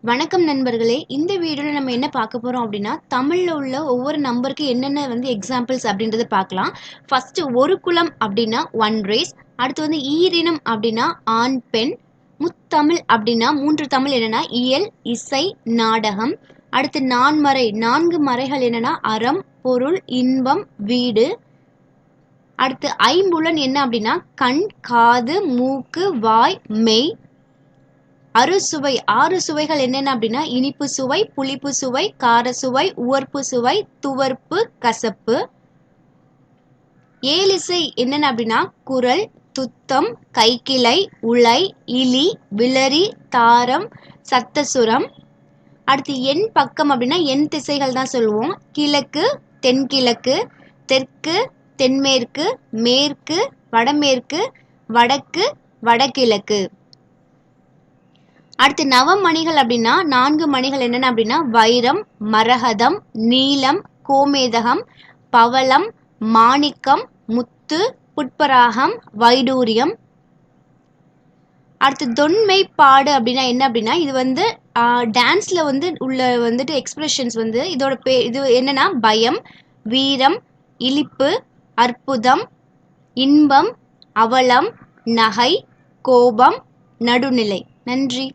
வணக்கம் நண்பர்களே, இந்த வீடியோவில் நம்ம என்ன பார்க்க போகிறோம் அப்படின்னா, தமிழில் உள்ள ஒவ்வொரு நம்பருக்கு என்னென்ன எக்ஸாம்பிள்ஸ் அப்படின்றத பார்க்கலாம். ஃபஸ்ட்டு ஒரு குலம் அப்படின்னா ஒன் ரேஸ், அடுத்து ஈரினம் அப்படின்னா ஆண் பெண், முத்தமிழ் அப்படின்னா மூன்று தமிழ் என்னென்னா இயல், இசை, நாடகம். அடுத்து நான்மறை, நான்கு மறைகள் என்னென்னா அறம், பொருள், இன்பம், வீடு. அடுத்து ஐம்புலன் என்ன அப்படின்னா கண், காது, மூக்கு, வாய், மெய். அறுசுவை, ஆறு சுவைகள் என்னென்ன அப்படின்னா இனிப்பு சுவை, புளிப்பு சுவை, கார சுவை, உவர்ப்பு சுவை, துவர்ப்பு, கசப்பு. ஏழிசை என்னென்ன அப்படின்னா குரல், துத்தம், கைக்கிளை, உலை, இலி, விளரி, தாரம், சத்தசுரம். அடுத்து எண் பக்கம் அப்படின்னா எண் திசைகள் தான் சொல்லுவோம். கிழக்கு, தென்கிழக்கு, தெற்கு, தென்மேற்கு, மேற்கு, வடமேற்கு, வடக்கு, வடகிழக்கு. அடுத்து நவமணிகள் அப்படின்னா நான்கு மணிகள் என்னென்ன அப்படின்னா வைரம், மரகதம், நீலம், கோமேதகம், பவளம், மாணிக்கம், முத்து, புட்பராகம், வைடூரியம். அடுத்து தொன்மைப்பாடு அப்படின்னா என்ன அப்படின்னா இது டான்ஸில் உள்ள எக்ஸ்பிரஷன்ஸ் இதோட இது என்னன்னா பயம், வீரம், இழிப்பு, அற்புதம், இன்பம், அவலம், நகை, கோபம், நடுநிலை. நன்றி.